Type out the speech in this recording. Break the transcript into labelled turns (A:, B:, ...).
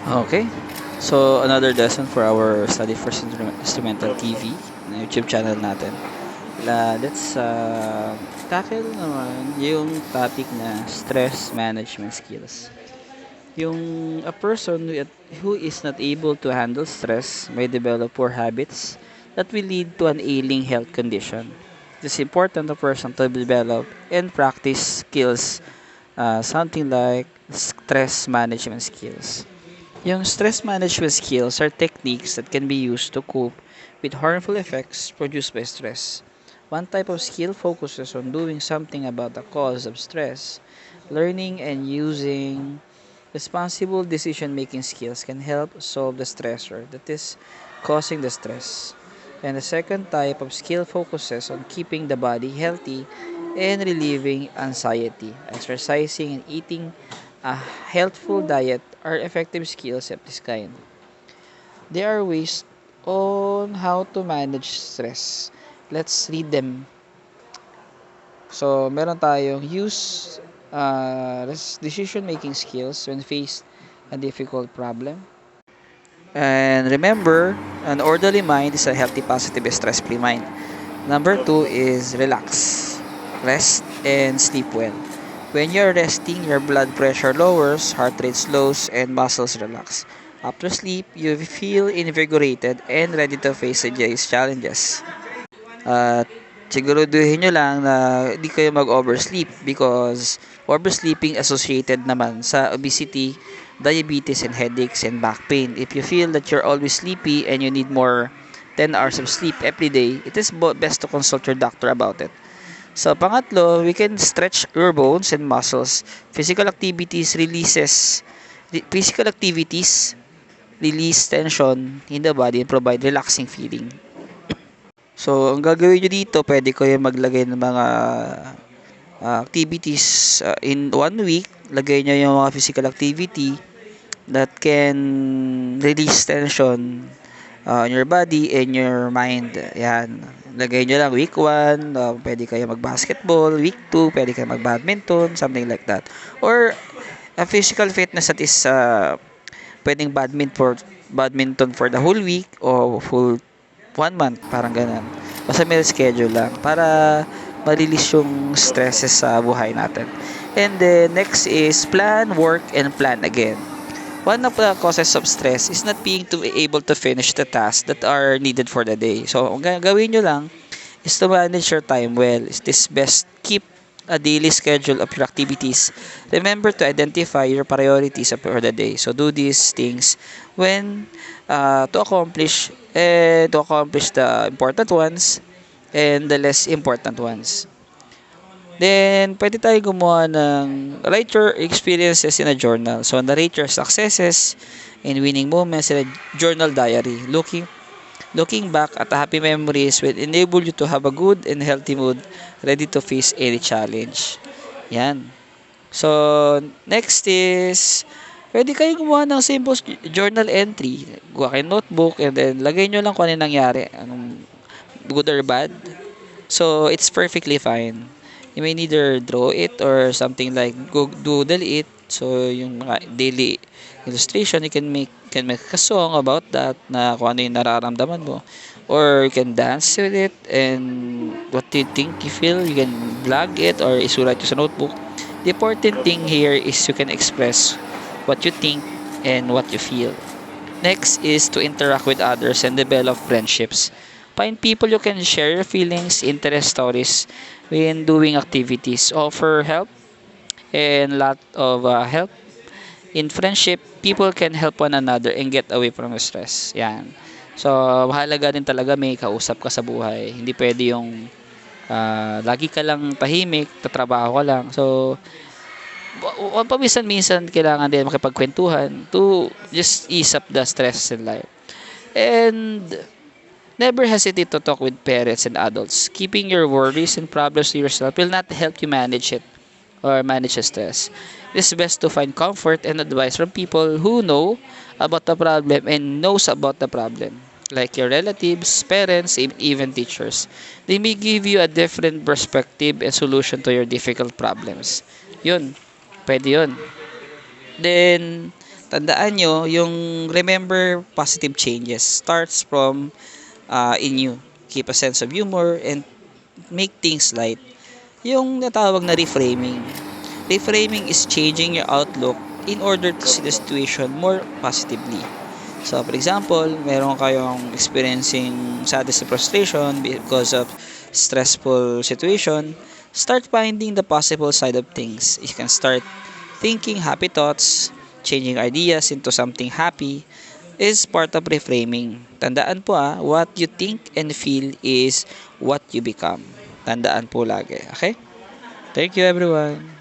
A: Okay, so another lesson for our Study First Instrumental TV na YouTube channel natin. Let's tackle naman yung topic na stress management skills. Yung a person who is not able to handle stress may develop poor habits that will lead to an ailing health condition. It is important a person to develop and practice skills, something like stress management skills. Yung stress management skills are techniques that can be used to cope with harmful effects produced by stress. One type of skill focuses on doing something about the cause of stress. Learning and using responsible decision making skills can help solve the stressor that is causing the stress. And the second type of skill focuses on keeping the body healthy and relieving anxiety. Exercising and eating a healthful diet are effective skills of this kind. There are ways on how to manage stress. Let's read them. So, meron tayong use decision-making skills when faced a difficult problem. And remember, an orderly mind is a healthy, positive, stress-free mind. Number two is relax. Rest and sleep well. When you're resting, your blood pressure lowers, heart rate slows, and muscles relax. After sleep, you feel invigorated and ready to face today's challenges. At siguraduhin nyo lang na hindi kayo mag-oversleep because oversleeping associated naman sa obesity, diabetes, and headaches and back pain. If you feel that you're always sleepy and you need more 10 hours of sleep every day, it is best to consult your doctor about it. So, pangatlo, we can stretch your bones and muscles. Physical activities release tension in the body and provide relaxing feeling. So, ang gagawin nyo dito, pwede kayo maglagay ng mga activities in 1 week. Lagay nyo yung mga physical activity that can release tension in your body and your mind. Yan. Lagay nyo lang week 1, pwede kayo mag-basketball. Week 2, pwede kayo mag-badminton, something like that. Or a physical fitness that is pwedeng badminton for the whole week o full 1 month, parang ganun. Basta may schedule lang para ma-release yung stresses sa buhay natin. And then, next is plan, work, and plan again. One of the causes of stress is not being able to finish the tasks that are needed for the day. So, ang gagawin nyo lang is to manage your time well. It is best keep a daily schedule of your activities. Remember to identify your priorities for the day. So, do these things when to accomplish the important ones and the less important ones. Then, pwede tayo gumawa ng write your experiences in a journal. So, narrate your successes and winning moments in a journal diary. Looking back at the happy memories will enable you to have a good and healthy mood ready to face any challenge. Yan. So, next is pwede kayo gumawa ng simple journal entry. Gawa kayo notebook and then lagay nyo lang kung ano nangyari. Anong good or bad. So, it's perfectly fine. You may neither draw it or something like doodle it. So, yung mga daily illustration, you can make a song about that na kung ano yung nararamdaman mo. Or you can dance with it and what do you think you feel, you can vlog it or isulat yung sa notebook. The important thing here is you can express what you think and what you feel. Next is to interact with others and develop friendships. Find people you can share your feelings, interest stories when doing activities. Offer help and lot of help. In friendship, people can help one another and get away from stress. Yan. So, mahalaga din talaga may kausap ka sa buhay. Hindi pwede yung lagi ka lang tahimik, tatrabaho ka lang. So, paminsan-minsan kailangan din makipagkwentuhan to just ease up the stress in life. And never hesitate to talk with parents and adults. Keeping your worries and problems to yourself will not help you manage it or manage the stress. It is best to find comfort and advice from people who know about the problem and knows about the problem. Like your relatives, parents, even teachers. They may give you a different perspective and solution to your difficult problems. Yun. Pwede yun. Then, Tandaan nyo, yung remember positive changes starts from in you. Keep a sense of humor and make things light. Yung natawag na reframing. Reframing is changing your outlook in order to see the situation more positively. So, for example, meron kayong experiencing sadness and frustration because of stressful situation. Start finding the possible side of things. You can start thinking happy thoughts, changing ideas into something happy is part of reframing. Tandaan po what you think and feel is what you become. Tandaan po lagi. Okay? Thank you everyone.